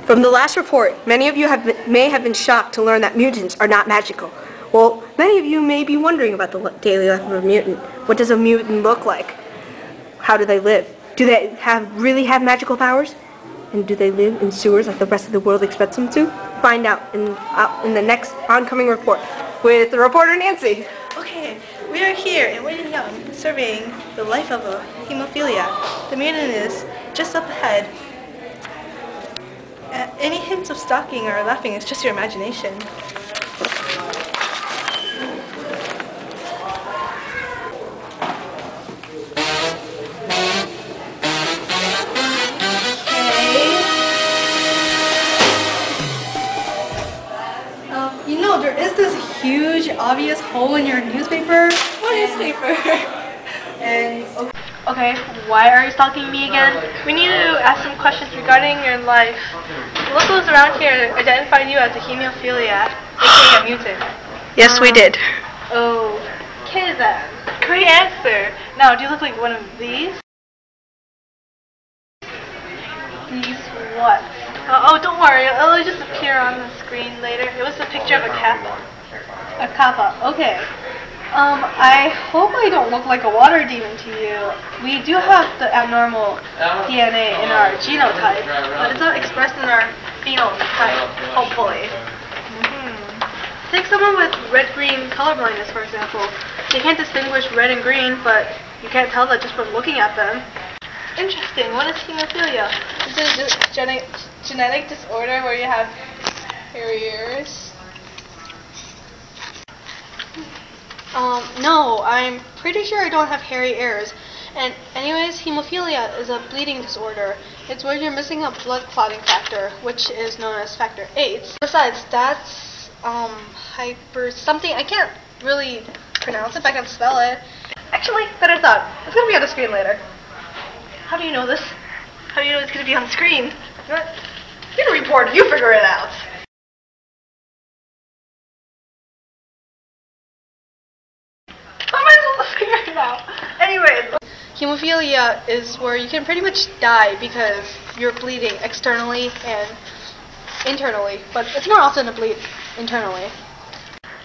From the last report, many of you may have been shocked to learn that mutants are not magical. Well, many of you may be wondering about the daily life of a mutant. What does a mutant look like? How do they live? Do they really have magical powers? And do they live in sewers like the rest of the world expects them to? Find out in the next oncoming report with the reporter Nancy. Okay, we are here in Waiting Young, surveying the life of a hemophiliac. The mutant is just up ahead. Any hints of stalking or laughing is just your imagination. You know, there is this huge, obvious hole in your newspaper. What newspaper? And okay, why are you stalking me again? We need to ask some questions regarding your life. The locals around here identified you as a hemophiliac, aka a mutant. yes, we did. Okay then. Great answer. Now, do you look like one of these? These what? Oh, don't worry. It'll just appear on the screen later. It was a picture of a kappa. A kappa. Okay. I hope I don't look like a water demon to you. We do have the abnormal DNA in our genotype, but it's not expressed in our phenotype, hopefully. Take someone with red-green color blindness, for example. They can't distinguish red and green, but you can't tell that just from looking at them. Interesting. What is hemophilia? Is it a genetic disorder where you have hairy ears? No, I'm pretty sure I don't have hairy ears. And anyways, hemophilia is a bleeding disorder. It's where you're missing a blood clotting factor, which is known as factor 8. Besides, that's hyper something. I can't really pronounce it, but I can spell it. Actually, better thought. It's gonna be on the screen later. How do you know this? How do you know it's gonna be on the screen? You're a reporter. You figure it out. How am I supposed to figure it out? Anyways, hemophilia is where you can pretty much die because you're bleeding externally and internally, but it's more often to bleed internally.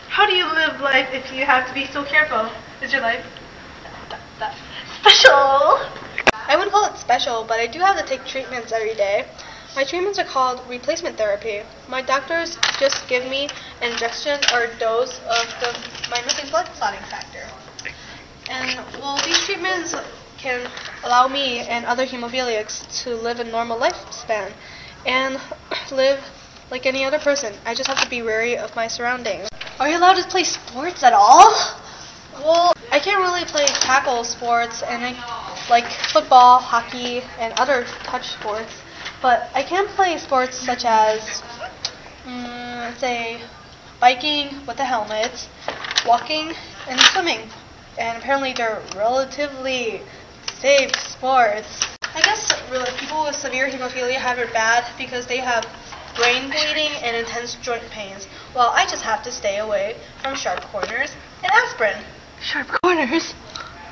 How do you live life if you have to be so careful? Is your life that special? I wouldn't call it special, but I do have to take treatments every day. My treatments are called replacement therapy. My doctors just give me an injection or a dose of my missing blood clotting factor. And, well, these treatments can allow me and other hemophiliacs to live a normal lifespan and live like any other person. I just have to be wary of my surroundings. Are you allowed to play sports at all? Well, I can't really play tackle sports and like football, hockey, and other touch sports, but I can play sports such as, say, biking with a helmet, walking, and swimming. And apparently they're relatively safe sports. I guess really people with severe hemophilia have it bad because they have brain bleeding and intense joint pains, while I just have to stay away from sharp corners and aspirin. Sharp corners?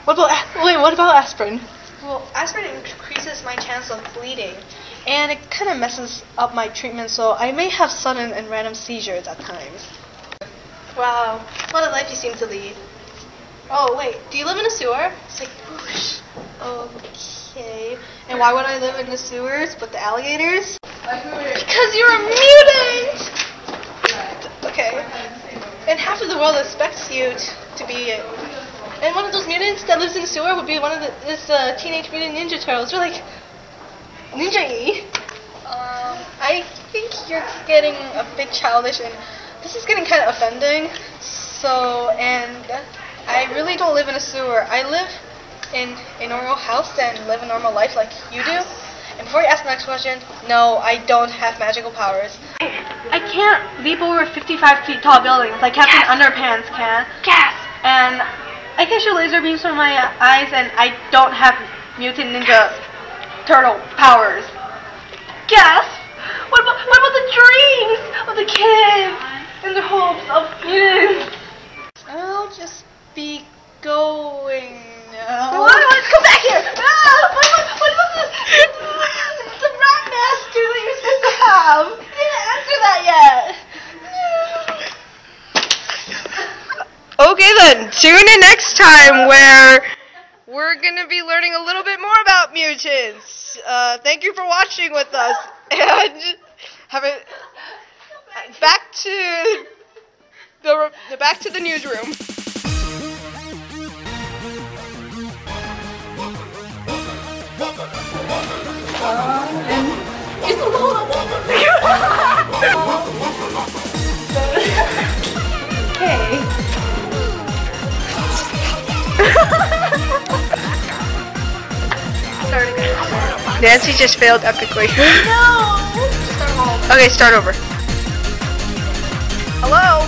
What about aspirin? Well, aspirin increases my chance of bleeding, and it kind of messes up my treatment, so I may have sudden and random seizures at times. Wow, what a life you seem to lead. Oh, wait, do you live in a sewer? It's like, whoosh. Okay. And why would I live in the sewers with the alligators? Because you're a mutant! Okay. And half of the world expects you to be it. And one of those mutants that lives in the sewer would be one of this Teenage Mutant Ninja Turtles. You're like, ninja-y. I think you're getting a bit childish, and this is getting kind of offending. So, and I really don't live in a sewer. I live in a normal house and live a normal life like you do. And before you ask the next question, no, I don't have magical powers. I can't leap over 55 feet tall buildings like Captain Underpants can. Gas! And I can shoot laser beams from my eyes, and I don't have mutant ninja turtle powers. Gasp! What about the dreams of the kids and the hopes of mutants? I'll just be going now. What? Come back here! Ah, what was this? It's a rat nest that you're supposed to have. Okay then, tune in next time where we're gonna be learning a little bit more about mutants. Thank you for watching with us, and have a back to the newsroom. Okay. Nancy just failed epically. No! Okay, start over. Hello?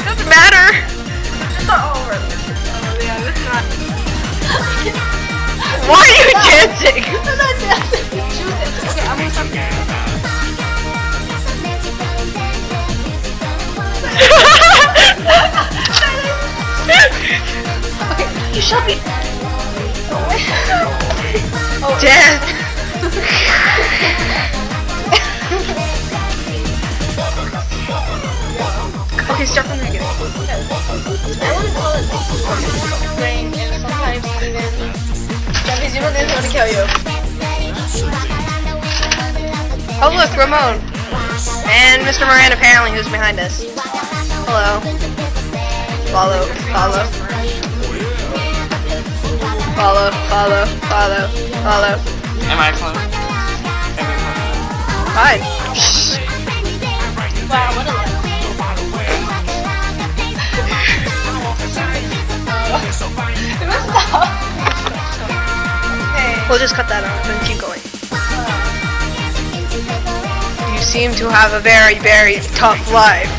Doesn't matter. Start over. Oh yeah, this is not. Why are you dancing? I'm not dancing. Choose it. Okay, I'm gonna start. Okay, you shall be. Oh. Death. Okay, start from the beginning. I want to call it rain and sometimes even jumping zero is going to kill you. Oh look, Ramon. And Mr. Moran apparently who's behind us. Hello. Follow. Am I excellent? Fine. Wow, what a life. We'll just cut that out and keep going. You seem to have a very, very tough life.